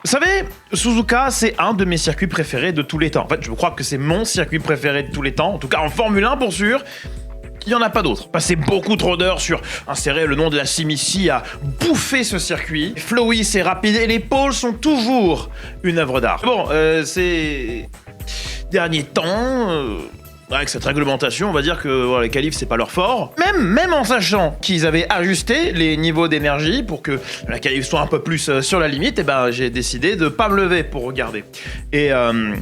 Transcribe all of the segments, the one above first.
Vous savez, Suzuka, c'est un de mes circuits préférés de tous les temps. En fait, je crois que c'est mon circuit préféré de tous les temps, en tout cas en Formule 1 pour sûr. Il n'y en a pas d'autres. Passer beaucoup trop d'heures sur insérer le nom de la sim ici à bouffer ce circuit. Flowy, c'est rapide et les pôles sont toujours une œuvre d'art. Bon, ces derniers temps, avec cette réglementation, on va dire que voilà, les qualifs, c'est pas leur fort. Même en sachant qu'ils avaient ajusté les niveaux d'énergie pour que la qualif soit un peu plus sur la limite, et ben j'ai décidé de pas me lever pour regarder. Et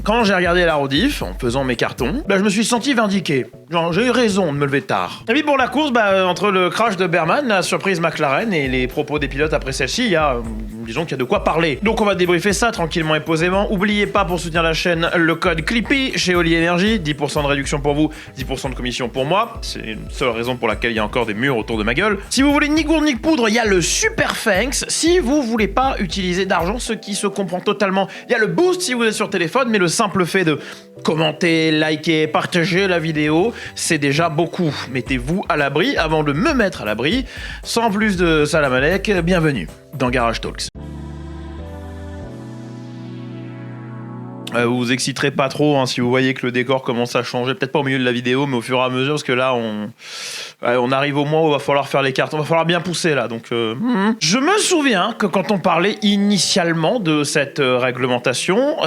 quand j'ai regardé la rediff, en faisant mes cartons, je me suis senti vindiqué. Genre, j'ai eu raison de me lever tard. Et puis pour la course, entre le crash de Berman, la surprise McLaren et les propos des pilotes après celle-ci, il y a, disons qu'il y a de quoi parler. Donc on va débriefer ça tranquillement et posément. Oubliez pas pour soutenir la chaîne le code Clippy chez Oli Energy, 10% de réduction pour vous, 10% de commission pour moi. C'est une seule raison pour laquelle il y a encore des murs autour de ma gueule. Si vous voulez ni gourde ni poudre, il y a le Super Thanks. Si vous voulez pas utiliser d'argent, ce qui se comprend totalement, il y a le Boost si vous êtes sur téléphone, mais le simple fait de commenter, liker, partager la vidéo, c'est déjà beaucoup. Mettez-vous à l'abri avant de me mettre à l'abri. Sans plus de salam alek, bienvenue dans Garage Talks. Vous vous exciterez pas trop si vous voyez que le décor commence à changer, peut-être pas au milieu de la vidéo, mais au fur et à mesure, parce que là, on arrive au mois où il va falloir faire les cartes, on va falloir bien pousser là. Donc, Je me souviens que quand on parlait initialement de cette réglementation,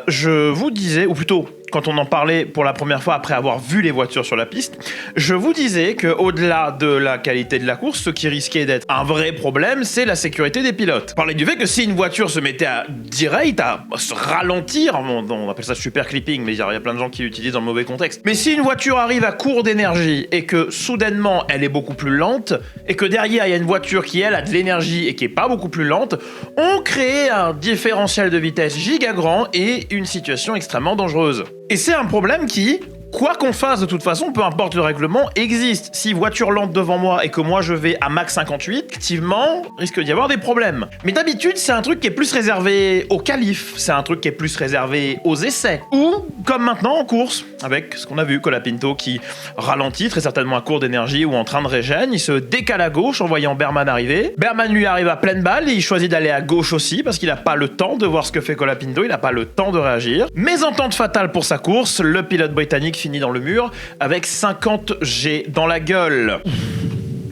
je vous disais, ou plutôt, quand on en parlait pour la première fois après avoir vu les voitures sur la piste, je vous disais qu'au-delà de la qualité de la course, ce qui risquait d'être un vrai problème, c'est la sécurité des pilotes. On parlait du fait que si une voiture se mettait à direct, à se ralentir, on appelle ça super clipping, mais il y a plein de gens qui l'utilisent dans le mauvais contexte. Mais si une voiture arrive à court d'énergie et que soudainement elle est beaucoup plus lente, et que derrière il y a une voiture qui elle a de l'énergie et qui est pas beaucoup plus lente, on crée un différentiel de vitesse giga grand et une situation extrêmement dangereuse. Et c'est un problème qui, quoi qu'on fasse de toute façon, peu importe le règlement, existe. Si voiture lente devant moi et que moi je vais à max 58, effectivement, risque d'y avoir des problèmes. Mais d'habitude, c'est un truc qui est plus réservé aux qualifs, c'est un truc qui est plus réservé aux essais. Ou, comme maintenant en course, avec ce qu'on a vu, Colapinto qui ralentit, très certainement à court d'énergie ou en train de régène, il se décale à gauche en voyant Berman arriver. Berman lui arrive à pleine balle et il choisit d'aller à gauche aussi parce qu'il n'a pas le temps de voir ce que fait Colapinto, il n'a pas le temps de réagir. Mésentente fatale pour sa course, le pilote britannique finit dans le mur avec 50 G dans la gueule.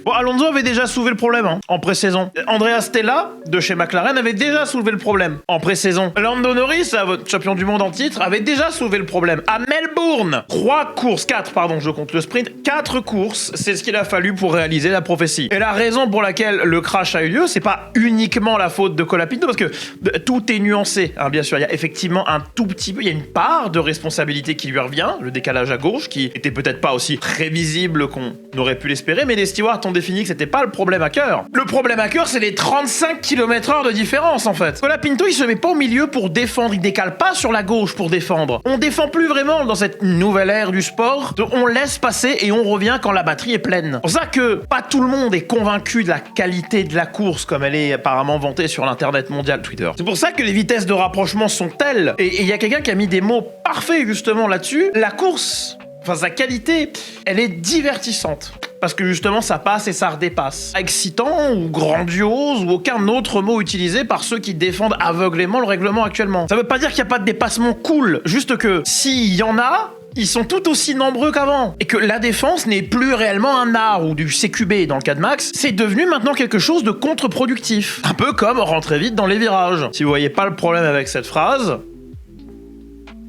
Bon, Alonso avait déjà soulevé le problème en pré-saison. Andrea Stella, de chez McLaren, avait déjà soulevé le problème en pré-saison. Lando Norris, votre champion du monde en titre, avait déjà soulevé le problème. À Melbourne, 4 pardon, je compte le sprint, 4 courses, c'est ce qu'il a fallu pour réaliser la prophétie. Et la raison pour laquelle le crash a eu lieu, c'est pas uniquement la faute de Colapinto, parce que tout est nuancé, bien sûr. Il y a effectivement un tout petit peu, il y a une part de responsabilité qui lui revient, le décalage à gauche, qui était peut-être pas aussi prévisible qu'on aurait pu l'espérer, mais les stewards ont défini que c'était pas le problème à cœur. Le problème à cœur, c'est les 35 km/h de différence, en fait. Colapinto, il se met pas au milieu pour défendre, il décale pas sur la gauche pour défendre. On défend plus vraiment dans cette nouvelle ère du sport. On laisse passer et on revient quand la batterie est pleine. C'est pour ça que pas tout le monde est convaincu de la qualité de la course comme elle est apparemment vantée sur l'internet mondial Twitter. C'est pour ça que les vitesses de rapprochement sont telles. Et il y a quelqu'un qui a mis des mots parfaits justement là-dessus. La course, sa qualité, elle est divertissante. Parce que justement, ça passe et ça redépasse. Excitant ou grandiose ou aucun autre mot utilisé par ceux qui défendent aveuglément le règlement actuellement. Ça veut pas dire qu'il n'y a pas de dépassement cool, juste que s'il y en a, ils sont tout aussi nombreux qu'avant. Et que la défense n'est plus réellement un art ou du CQB dans le cas de Max, c'est devenu maintenant quelque chose de contre-productif. Un peu comme rentrer vite dans les virages. Si vous voyez pas le problème avec cette phrase...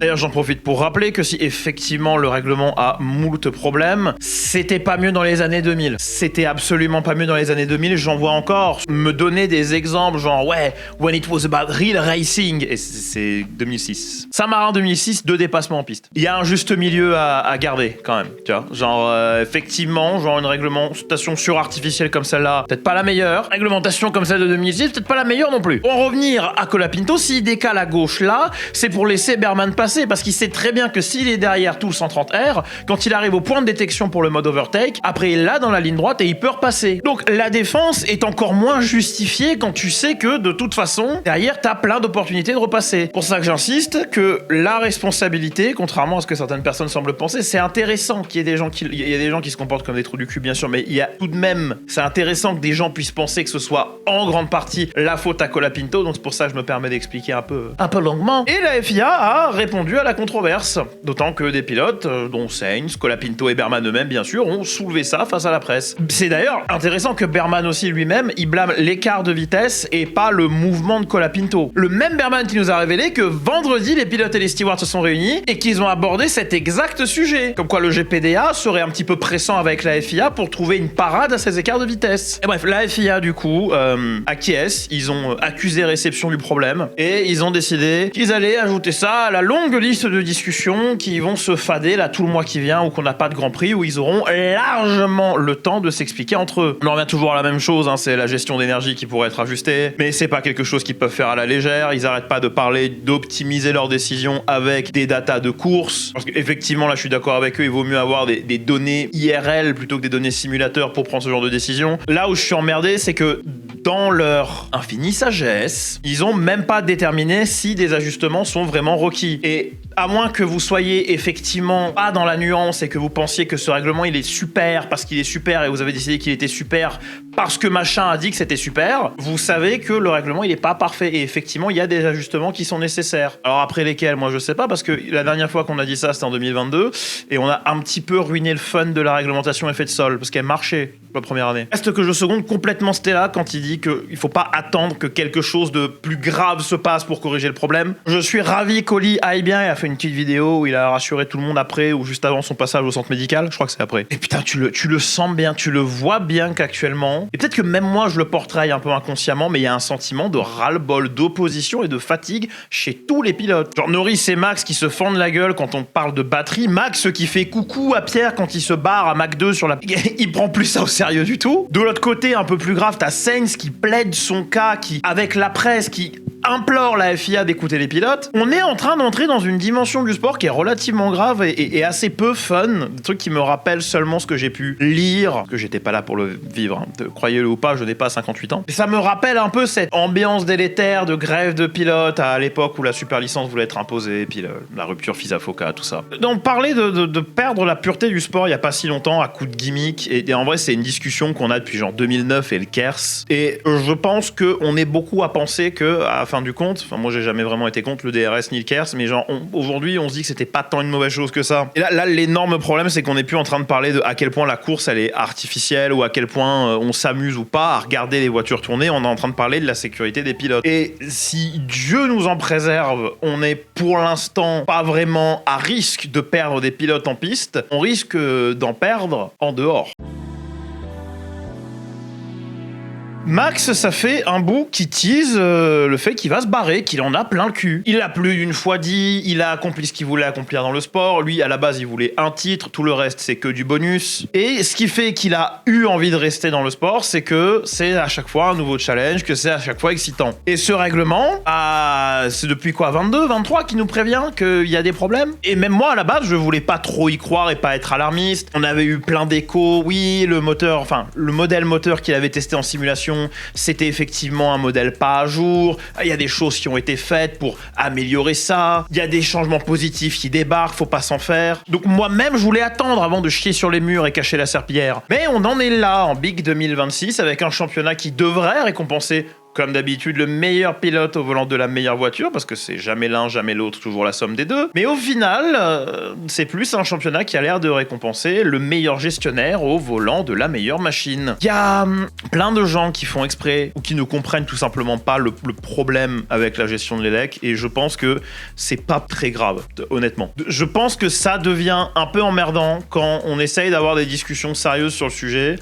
D'ailleurs, j'en profite pour rappeler que si effectivement le règlement a moult problèmes, c'était pas mieux dans les années 2000. C'était absolument pas mieux dans les années 2000, j'en vois encore me donner des exemples genre ouais, when it was about real racing, et c'est 2006. Saint-Marin 2006, 2 dépassements en piste. Il y a un juste milieu à garder quand même, tu vois. Genre effectivement, genre une réglementation surartificielle comme celle-là, peut-être pas la meilleure. Réglementation comme celle de 2006, peut-être pas la meilleure non plus. Pour en revenir à Colapinto, s'il décale à gauche là, c'est pour laisser Berman passer passer parce qu'il sait très bien que s'il est derrière tout le 130R, quand il arrive au point de détection pour le mode overtake, après il l'a dans la ligne droite et il peut repasser. Donc la défense est encore moins justifiée quand tu sais que de toute façon, derrière t'as plein d'opportunités de repasser. Pour ça que j'insiste que la responsabilité, contrairement à ce que certaines personnes semblent penser, c'est intéressant qu'il y ait des gens qui se comportent comme des trous du cul bien sûr, mais il y a tout de même, c'est intéressant que des gens puissent penser que ce soit en grande partie la faute à Colapinto, donc c'est pour ça que je me permets d'expliquer un peu longuement. Et la FIA a répondu à la controverse, d'autant que des pilotes, dont Sainz, Colapinto et Berman eux-mêmes bien sûr, ont soulevé ça face à la presse. C'est d'ailleurs intéressant que Berman aussi lui-même, il blâme l'écart de vitesse et pas le mouvement de Colapinto. Le même Berman qui nous a révélé que vendredi, les pilotes et les stewards se sont réunis et qu'ils ont abordé cet exact sujet. Comme quoi le GPDA serait un petit peu pressant avec la FIA pour trouver une parade à ces écarts de vitesse. Et bref, la FIA du coup acquiesce, ils ont accusé réception du problème et ils ont décidé qu'ils allaient ajouter ça à la longue liste de discussions qui vont se fader là tout le mois qui vient ou qu'on n'a pas de Grand Prix où ils auront largement le temps de s'expliquer entre eux. On en revient toujours à la même chose, hein, c'est la gestion d'énergie qui pourrait être ajustée, mais c'est pas quelque chose qu'ils peuvent faire à la légère. Ils arrêtent pas de parler d'optimiser leurs décisions avec des datas de course, parce qu'effectivement là je suis d'accord avec eux, il vaut mieux avoir des données IRL plutôt que des données simulateurs pour prendre ce genre de décision. Là où je suis emmerdé, c'est que dans leur infinie sagesse, ils ont même pas déterminé si des ajustements sont vraiment requis. Et à moins que vous soyez effectivement pas dans la nuance et que vous pensiez que ce règlement il est super parce qu'il est super et vous avez décidé qu'il était super parce que machin a dit que c'était super, vous savez que le règlement il est pas parfait et effectivement il y a des ajustements qui sont nécessaires. Alors après lesquels, moi je sais pas, parce que la dernière fois qu'on a dit ça c'était en 2022 et on a un petit peu ruiné le fun de la réglementation effet de sol parce qu'elle marchait la première année. Reste que je seconde complètement Stella quand il dit qu'il faut pas attendre que quelque chose de plus grave se passe pour corriger le problème. Je suis ravi qu'Oli aille bien et a fait une petite vidéo où il a rassuré tout le monde après ou juste avant son passage au centre médical, je crois que c'est après. Et putain, tu le sens bien, tu le vois bien qu'actuellement, et peut-être que même moi je le porterai un peu inconsciemment, mais il y a un sentiment de ras-le-bol, d'opposition et de fatigue chez tous les pilotes. Genre Norris et Max qui se fendent la gueule quand on parle de batterie, Max qui fait coucou à Pierre quand il se barre à Mach 2 sur la... il prend plus ça au sérieux du tout. De l'autre côté, un peu plus grave, t'as Sainz qui plaide son cas, qui, avec la presse, qui implore la FIA d'écouter les pilotes. On est en train d'entrer dans une dimension du sport qui est relativement grave et assez peu fun. Des trucs qui me rappellent seulement ce que j'ai pu lire, que j'étais pas là pour le vivre. Hein. Croyez-le ou pas, je n'ai pas 58 ans. Et ça me rappelle un peu cette ambiance délétère de grève de pilotes à l'époque où la super licence voulait être imposée, puis la rupture FISA-FOCA, tout ça. Donc parler de perdre la pureté du sport il y a pas si longtemps à coup de gimmick, et en vrai c'est une discussion qu'on a depuis genre 2009 et le KERS. Et je pense qu'on est beaucoup à penser que, à fin du compte, enfin moi j'ai jamais vraiment été contre le DRS ni le KERS, mais genre aujourd'hui on se dit que c'était pas tant une mauvaise chose que ça. Et là l'énorme problème c'est qu'on n'est plus en train de parler de à quel point la course elle est artificielle ou à quel point on s'amuse ou pas à regarder les voitures tourner, on est en train de parler de la sécurité des pilotes. Et si Dieu nous en préserve, on est pour l'instant pas vraiment à risque de perdre des pilotes en piste, on risque d'en perdre en dehors. Max, ça fait un bout qui tease le fait qu'il va se barrer, qu'il en a plein le cul. Il l'a plus d'une fois dit, il a accompli ce qu'il voulait accomplir dans le sport. Lui, à la base, il voulait un titre, tout le reste, c'est que du bonus. Et ce qui fait qu'il a eu envie de rester dans le sport, c'est que c'est à chaque fois un nouveau challenge, que c'est à chaque fois excitant. Et ce règlement, c'est depuis quoi, 22, 23, qui nous prévient qu'il y a des problèmes. Et même moi, à la base, je voulais pas trop y croire et pas être alarmiste. On avait eu plein d'échos. Oui, le modèle moteur qu'il avait testé en simulation, c'était effectivement un modèle pas à jour, il y a des choses qui ont été faites pour améliorer ça, il y a des changements positifs qui débarquent, faut pas s'en faire. Donc moi-même je voulais attendre avant de chier sur les murs et cacher la serpillière. Mais on en est là en Big 2026 avec un championnat qui devrait récompenser comme d'habitude, le meilleur pilote au volant de la meilleure voiture, parce que c'est jamais l'un, jamais l'autre, toujours la somme des deux. Mais au final, c'est plus un championnat qui a l'air de récompenser le meilleur gestionnaire au volant de la meilleure machine. Il y a plein de gens qui font exprès, ou qui ne comprennent tout simplement pas le problème avec la gestion de l'élec, et je pense que c'est pas très grave, honnêtement. Je pense que ça devient un peu emmerdant quand on essaye d'avoir des discussions sérieuses sur le sujet,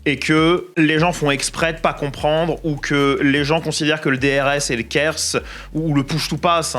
et que les gens font exprès de pas comprendre ou que les gens considèrent que le DRS et le KERS ou le push to pass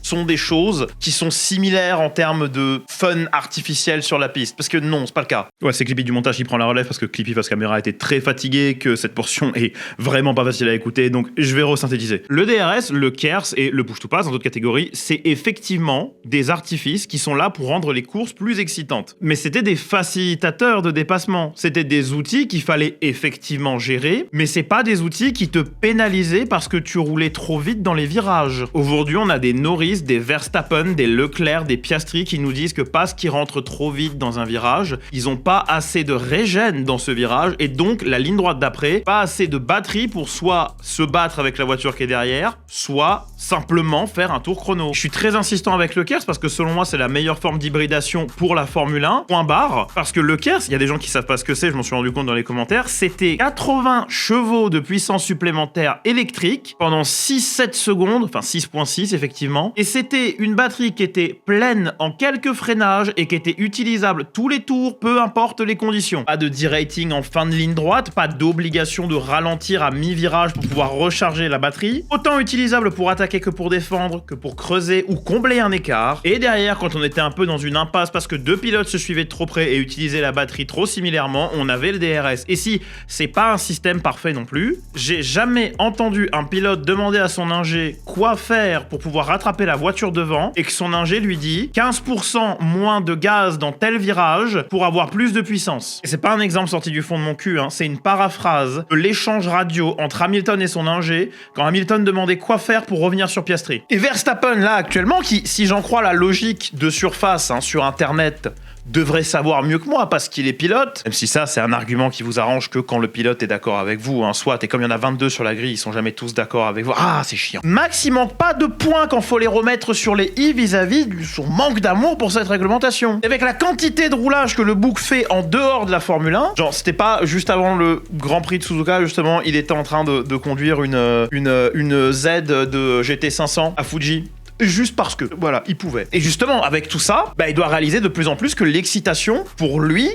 sont des choses qui sont similaires en termes de fun artificiel sur la piste. Parce que non, c'est pas le cas. Ouais, c'est Clippy du montage qui prend la relève parce que Clippy face caméra était très fatigué, que cette portion est vraiment pas facile à écouter, donc je vais resynthétiser. Le DRS, le KERS et le push to pass dans d'autres catégories, c'est effectivement des artifices qui sont là pour rendre les courses plus excitantes. Mais c'était des facilitateurs de dépassement. C'était des outils qu'il fallait effectivement gérer, mais c'est pas des outils qui te pénalisaient parce que tu roulais trop vite dans les virages. Aujourd'hui, on a des Norris, des Verstappen, des Leclerc, des Piastri qui nous disent que parce qu'ils rentrent trop vite dans un virage, ils ont pas assez de régène dans ce virage et donc la ligne droite d'après, pas assez de batterie pour soit se battre avec la voiture qui est derrière, soit simplement faire un tour chrono. Je suis très insistant avec le KERS parce que selon moi, c'est la meilleure forme d'hybridation pour la Formule 1, point barre, parce que le KERS, il y a des gens qui savent pas ce que c'est, je m'en suis rendu compte dans les commentaires, c'était 80 chevaux de puissance supplémentaire électrique pendant 6-7 secondes, enfin 6.6 effectivement, et c'était une batterie qui était pleine en quelques freinages et qui était utilisable tous les tours, peu importe les conditions. Pas de derating en fin de ligne droite, pas d'obligation de ralentir à mi-virage pour pouvoir recharger la batterie, autant utilisable pour attaquer que pour défendre, que pour creuser ou combler un écart. Et derrière, quand on était un peu dans une impasse parce que deux pilotes se suivaient de trop près et utilisaient la batterie trop similairement, on avait le DRS. Et si c'est pas un système parfait non plus, j'ai jamais entendu un pilote demander à son ingé quoi faire pour pouvoir rattraper la voiture devant et que son ingé lui dit 15% moins de gaz dans tel virage pour avoir plus de puissance. Et c'est pas un exemple sorti du fond de mon cul, c'est une paraphrase de l'échange radio entre Hamilton et son ingé quand Hamilton demandait quoi faire pour revenir sur Piastri. Et Verstappen là actuellement, qui, si j'en crois la logique de surface sur internet, devrait savoir mieux que moi parce qu'il est pilote, même si ça c'est un argument qui vous arrange que quand le pilote est d'accord avec vous, soit, et comme il y en a 22 sur la grille, ils sont jamais tous d'accord avec vous, c'est chiant. Max, il manque pas de points quand faut les remettre sur les i vis-à-vis de son manque d'amour pour cette réglementation. Et avec la quantité de roulage que le bouc fait en dehors de la Formule 1, genre c'était pas juste avant le Grand Prix de Suzuka justement, il était en train de conduire une Z de GT500 à Fuji. Juste parce que, voilà, il pouvait. Et justement, avec tout ça, il doit réaliser de plus en plus que l'excitation, pour lui,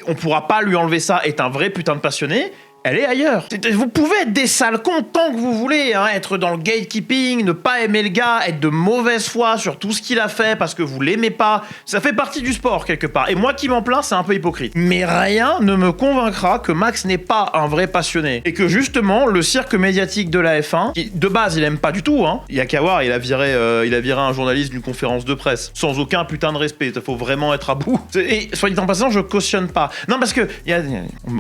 on pourra pas lui enlever ça, est un vrai putain de passionné, elle est ailleurs. Vous pouvez être des sales cons tant que vous voulez, être dans le gatekeeping, ne pas aimer le gars, être de mauvaise foi sur tout ce qu'il a fait parce que vous l'aimez pas. Ça fait partie du sport quelque part. Et moi qui m'en plains, c'est un peu hypocrite. Mais rien ne me convaincra que Max n'est pas un vrai passionné. Et que justement, le cirque médiatique de la F1, qui de base il aime pas du tout, il y a qu'à voir, il a viré un journaliste d'une conférence de presse. Sans aucun putain de respect. Il faut vraiment être à bout. Et soit dit en passant, je cautionne pas. Non, parce que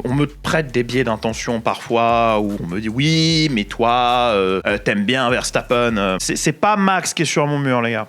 on me prête des biais d'intention parfois où on me dit oui mais toi t'aimes bien Verstappen, c'est pas Max qui est sur mon mur les gars,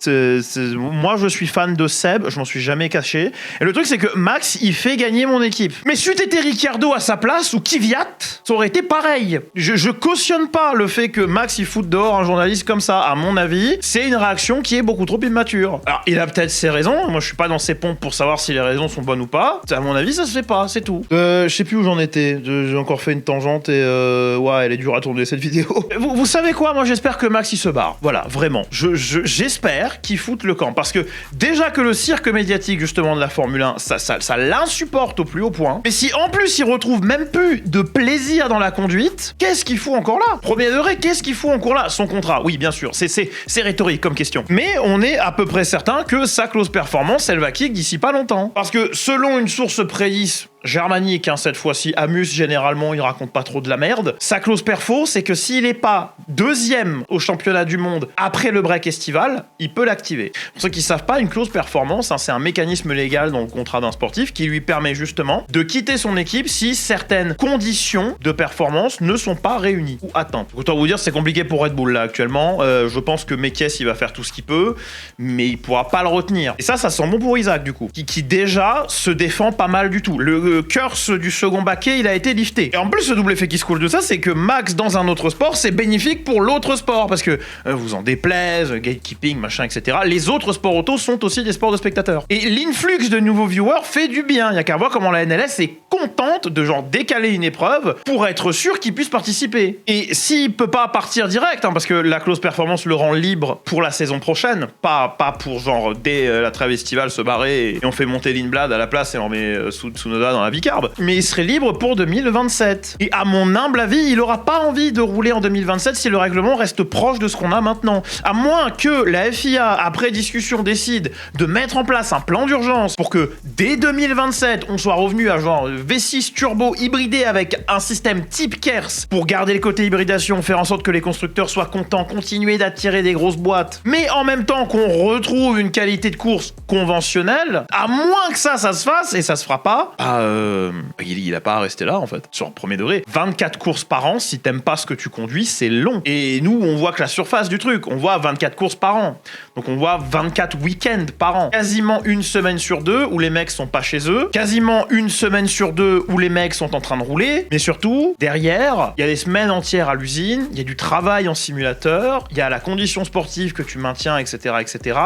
moi je suis fan de Seb, je m'en suis jamais caché, et le truc c'est que Max il fait gagner mon équipe, mais si t'étais Ricciardo à sa place ou Kvyat, ça aurait été pareil. Je cautionne pas le fait que Max il foute dehors un journaliste comme ça. À mon avis c'est une réaction qui est beaucoup trop immature. Alors il a peut-être ses raisons, moi je suis pas dans ses pompes pour savoir si les raisons sont bonnes ou pas, à mon avis ça se fait pas, c'est tout. Je sais plus où j'en étais, j'ai encore fait une tangente et elle est dure à tourner cette vidéo. Vous savez quoi, moi j'espère que Max il se barre, voilà, vraiment, j'espère qu'il foute le camp, parce que déjà que le cirque médiatique justement de la Formule 1 ça l'insupporte au plus haut point, mais si en plus il retrouve même plus de plaisir dans la conduite, qu'est-ce qu'il fout encore là? Premier degré, qu'est-ce qu'il fout encore là? Son contrat, oui bien sûr, c'est rhétorique comme question, mais on est à peu près certain que sa clause performance elle va kick d'ici pas longtemps, parce que selon une source prédise germanique, cette fois-ci, Amus, généralement, il raconte pas trop de la merde. Sa clause perfo, c'est que s'il est pas deuxième au championnat du monde après le break estival, il peut l'activer. Pour ceux qui savent pas, une clause performance, c'est un mécanisme légal dans le contrat d'un sportif qui lui permet justement de quitter son équipe si certaines conditions de performance ne sont pas réunies ou atteintes. Autant vous dire, c'est compliqué pour Red Bull là actuellement. Je pense que Mekies, il va faire tout ce qu'il peut, mais il pourra pas le retenir. Et ça sent bon pour Isaac du coup, qui déjà se défend pas mal du tout. Le curse du second baquet, il a été lifté. Et en plus, le double effet qui se coule de ça, c'est que Max, dans un autre sport, c'est bénéfique pour l'autre sport. Parce que, vous en déplaise, gatekeeping, machin, etc. Les autres sports auto sont aussi des sports de spectateurs. Et l'influx de nouveaux viewers fait du bien. Il y a qu'à voir comment la NLS est contente de décaler une épreuve pour être sûr qu'ils puissent participer. Et s'il peut pas partir direct, parce que la clause performance le rend libre pour la saison prochaine, pas pour dès la trêve estivale se barrer et on fait monter Lindblad à la place et on met Tsunoda dans la Vicarbe, mais il serait libre pour 2027. Et à mon humble avis, il aura pas envie de rouler en 2027 si le règlement reste proche de ce qu'on a maintenant. À moins que la FIA, après discussion, décide de mettre en place un plan d'urgence pour que dès 2027, on soit revenu à genre V6 turbo hybridé avec un système type KERS pour garder le côté hybridation, faire en sorte que les constructeurs soient contents, continuer d'attirer des grosses boîtes, mais en même temps qu'on retrouve une qualité de course conventionnelle, à moins que ça se fasse, et ça se fera pas, il a pas à rester là en fait, sur le premier degré. 24 courses par an, si t'aimes pas ce que tu conduis, c'est long. Et nous, on voit que la surface du truc, on voit 24 courses par an. Donc on voit 24 week-ends par an. Quasiment une semaine sur deux où les mecs sont pas chez eux. Quasiment une semaine sur deux où les mecs sont en train de rouler. Mais surtout, derrière, il y a des semaines entières à l'usine, il y a du travail en simulateur, il y a la condition sportive que tu maintiens, etc., etc.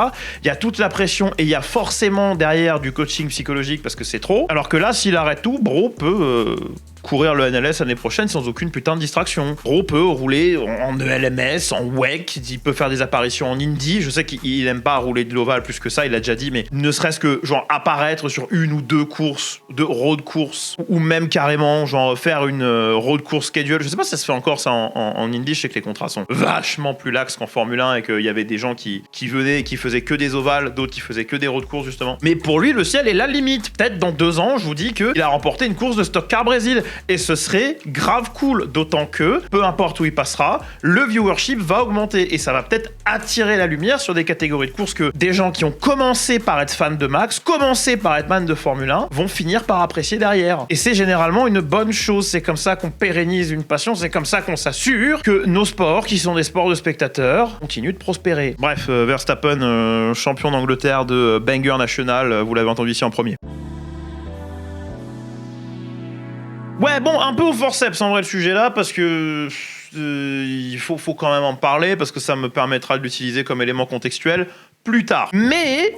Il y a toute la pression et il y a forcément derrière du coaching psychologique parce que c'est trop. Alors que là, s'il arrête tout, Bro peut courir le NLS l'année prochaine sans aucune putain de distraction. Bro peut rouler en ELMS, en WEC, il peut faire des apparitions en Indy. Je sais qu'il aime pas rouler de l'ovale plus que ça, il l'a déjà dit, mais ne serait-ce que genre apparaître sur une ou deux courses, de road course, ou même carrément genre faire une road course schedule. Je sais pas si ça se fait encore ça en Indy, je sais que les contrats sont vachement plus laxes qu'en Formule 1 et qu'il y avait des gens qui venaient et qui faisaient que des ovales, d'autres qui faisaient que des road courses justement. Mais pour lui, le ciel est la limite. Peut-être dans 2 ans, je vous dis qu'il a remporté une course de Stock Car Brésil. Et ce serait grave cool, d'autant que, peu importe où il passera, le viewership va augmenter et ça va peut-être attirer la lumière sur des catégories de courses que des gens qui ont commencé par être fans de Max, commencé par être fans de Formule 1, vont finir par apprécier derrière. Et c'est généralement une bonne chose, c'est comme ça qu'on pérennise une passion, c'est comme ça qu'on s'assure que nos sports, qui sont des sports de spectateurs, continuent de prospérer. Bref, Verstappen, champion d'Angleterre de Banger National, vous l'avez entendu ici en premier. Ouais, bon, un peu au forceps en vrai le sujet là, parce que il faut quand même en parler, parce que ça me permettra de l'utiliser comme élément contextuel plus tard. Mais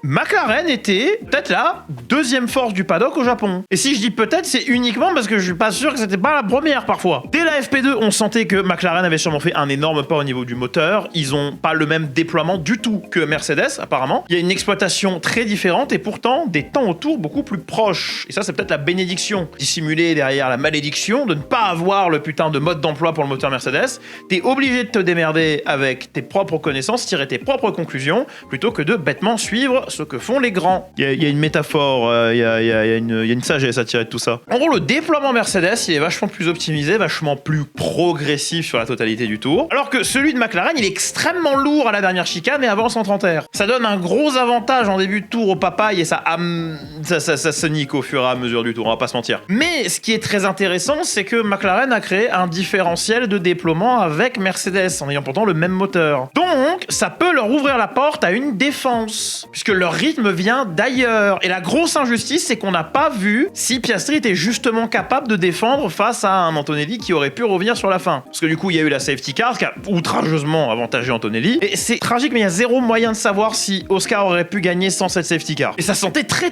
McLaren était peut-être la deuxième force du paddock au Japon. Et si je dis peut-être, c'est uniquement parce que je suis pas sûr que c'était pas la première parfois. Dès la FP2, on sentait que McLaren avait sûrement fait un énorme pas au niveau du moteur. Ils ont pas le même déploiement du tout que Mercedes, apparemment. Il y a une exploitation très différente et pourtant des temps autour beaucoup plus proches. Et ça, c'est peut-être la bénédiction dissimulée derrière la malédiction de ne pas avoir le putain de mode d'emploi pour le moteur Mercedes. T'es obligé de te démerder avec tes propres connaissances, tirer tes propres conclusions, plutôt que de bêtement suivre ce que font les grands. Il y a une métaphore, il y a une sagesse à tirer de tout ça. En gros, le déploiement Mercedes, il est vachement plus optimisé, vachement plus progressif sur la totalité du tour, alors que celui de McLaren, il est extrêmement lourd à la dernière chicane et avant le 130 R. Ça donne un gros avantage en début de tour au papaye et ça se nique au fur et à mesure du tour, on va pas se mentir. Mais ce qui est très intéressant, c'est que McLaren a créé un différentiel de déploiement avec Mercedes, en ayant pourtant le même moteur. Donc, ça peut leur ouvrir la porte à une défense, puisque leur rythme vient d'ailleurs. Et la grosse injustice, c'est qu'on n'a pas vu si Piastri était justement capable de défendre face à un Antonelli qui aurait pu revenir sur la fin. Parce que du coup, il y a eu la safety car qui a outrageusement avantagé Antonelli. Et c'est tragique, mais il y a zéro moyen de savoir si Oscar aurait pu gagner sans cette safety car. Et ça sentait très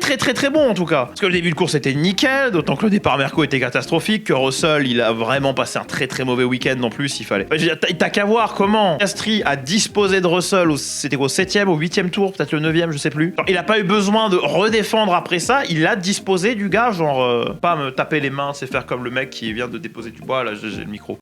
bon en tout cas. Parce que le début de course était nickel, d'autant que le départ Merco était catastrophique, que Russell, il a vraiment passé un très mauvais week-end en plus, il fallait. T'as qu'à voir comment Piastri a disposé de Russell, c'était au 7e, au 8e tour, peut-être le 9e, je sais plus. Genre, il a pas eu besoin de redéfendre après ça, il a disposé du gars, genre, pas me taper les mains, c'est faire comme le mec qui vient de déposer du bois, là j'ai le micro.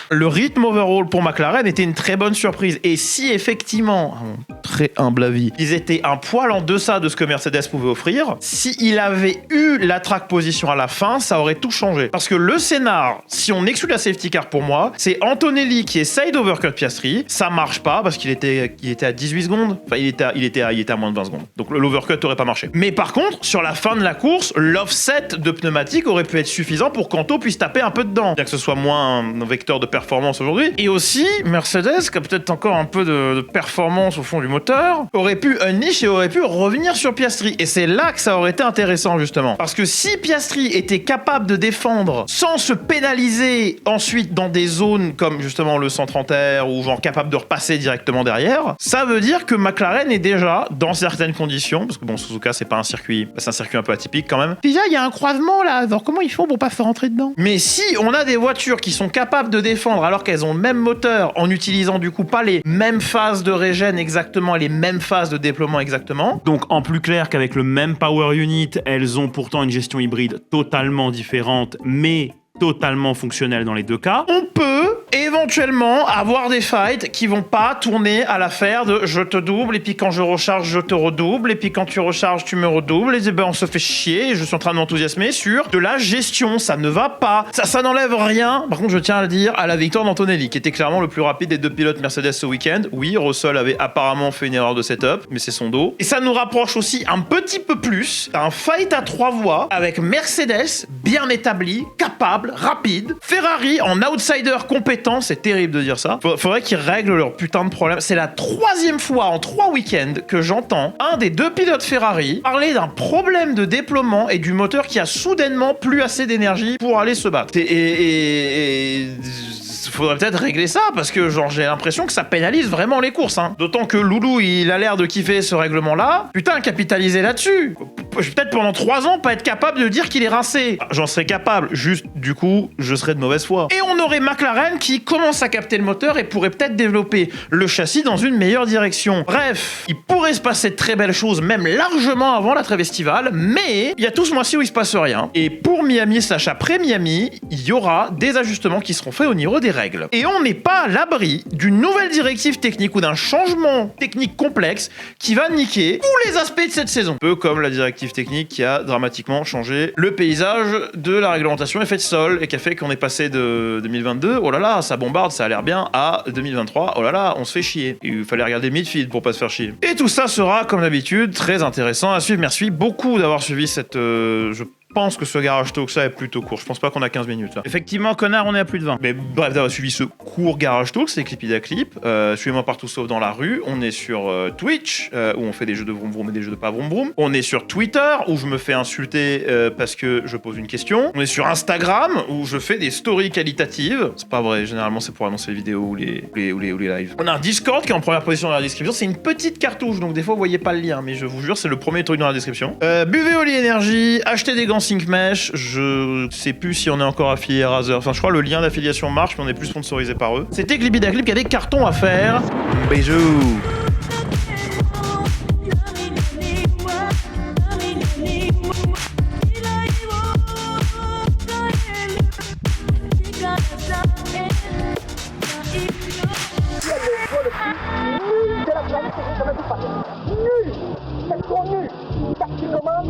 Le rythme overall pour McLaren était une très bonne surprise. Et si effectivement, à mon très humble avis, ils étaient un poil en deçà de ce que Mercedes pouvait offrir, s'il avait eu la track position à la fin, ça aurait tout changé. Parce que le scénar, si on exclut la safety car pour moi, c'est Antonelli qui essaye d'overcut Piastri. Ça marche pas parce qu'il était à 18 secondes. Enfin, il était à moins de 20 secondes. Donc l'overcut aurait pas marché. Mais par contre, sur la fin de la course, l'offset de pneumatique aurait pu être suffisant pour qu'Anto puisse taper un peu dedans. Bien que ce soit moins un vecteur de performance aujourd'hui. Et aussi, Mercedes, qui a peut-être encore un peu de performance au fond du moteur, aurait pu unleash et aurait pu revenir sur Piastri. Et c'est là que ça aurait été intéressant, justement. Parce que si Piastri était capable de défendre sans se pénaliser ensuite dans des zones comme justement le 130 R ou genre capable de repasser directement derrière, ça veut dire que McLaren est déjà, dans certaines conditions, parce que bon, Suzuka, c'est pas un circuit, c'est un circuit un peu atypique quand même. Déjà, il y a un croisement là, alors comment ils font pour pas se rentrer dedans? Mais si on a des voitures qui sont capables de défendre défendre alors qu'elles ont le même moteur en utilisant du coup pas les mêmes phases de régène exactement et les mêmes phases de déploiement exactement. Donc en plus clair qu'avec le même power unit, elles ont pourtant une gestion hybride totalement différente, mais totalement fonctionnelle dans les deux cas. On peut éventuellement avoir des fights qui vont pas tourner à l'affaire de je te double et puis quand je recharge je te redouble et puis quand tu recharges tu me redoubles et ben on se fait chier et je suis en train de m'enthousiasmer sur de la gestion, ça ne va pas, ça n'enlève rien. Par contre je tiens à le dire, à la victoire d'Antonelli qui était clairement le plus rapide des deux pilotes Mercedes ce week-end. Oui, Russell avait apparemment fait une erreur de setup, mais c'est son dos. Et ça nous rapproche aussi un petit peu plus d'un fight à 3 voies avec Mercedes bien établi, capable, rapide, Ferrari en outsider compétent, c'est terrible de dire ça. Faudrait qu'ils règlent leur putain de problème. C'est la 3e fois en 3 week-ends que j'entends un des 2 pilotes Ferrari parler d'un problème de déploiement et du moteur qui a soudainement plus assez d'énergie pour aller se battre. Et faudrait peut-être régler ça parce que genre j'ai l'impression que ça pénalise vraiment les courses. Hein. D'autant que Loulou il a l'air de kiffer ce règlement-là. Putain, capitaliser là-dessus. Je vais peut-être pendant 3 ans pas être capable de dire qu'il est rincé. J'en serais capable, juste du coup je serais de mauvaise foi. Et on aurait McLaren qui commence à capter le moteur et pourrait peut-être développer le châssis dans une meilleure direction. Bref, il pourrait se passer de très belles choses même largement avant la trêve estivale, mais il y a tout ce mois-ci où il se passe rien. Et pour Miami / après Miami, il y aura des ajustements qui seront faits au niveau des règles. Et on n'est pas à l'abri d'une nouvelle directive technique ou d'un changement technique complexe qui va niquer tous les aspects de cette saison. Un peu comme la directive technique qui a dramatiquement changé le paysage de la réglementation effet de sol et qui a fait qu'on est passé de 2022, oh là là, ça bombarde, ça a l'air bien, à 2023, oh là là, on se fait chier. Il fallait regarder Midfield pour pas se faire chier. Et tout ça sera, comme d'habitude, très intéressant à suivre. Merci beaucoup d'avoir suivi cette... Je pense que ce Garage Talk ça est plutôt court. Je pense pas qu'on a 15 minutes là. Effectivement, connard, on est à plus de 20. Mais bref, d'avoir suivi ce court Garage Talk, c'est Clippy Clip. Suivez-moi partout sauf dans la rue. On est sur Twitch où on fait des jeux de vroom vroom et des jeux de pas vroom vroom. On est sur Twitter où je me fais insulter parce que je pose une question. On est sur Instagram où je fais des stories qualitatives. C'est pas vrai, généralement c'est pour annoncer les vidéos ou les lives. On a un Discord qui est en première position dans la description. C'est une petite cartouche donc des fois vous voyez pas le lien, mais je vous jure c'est le premier truc dans la description. Buvez Oli Energy, achetez des gants Sync Mesh, je sais plus si on est encore affilié à Razer. Enfin, je crois que le lien d'affiliation marche, mais on est plus sponsorisé par eux. C'était Clippy Clip qui avait carton à faire. Bisous.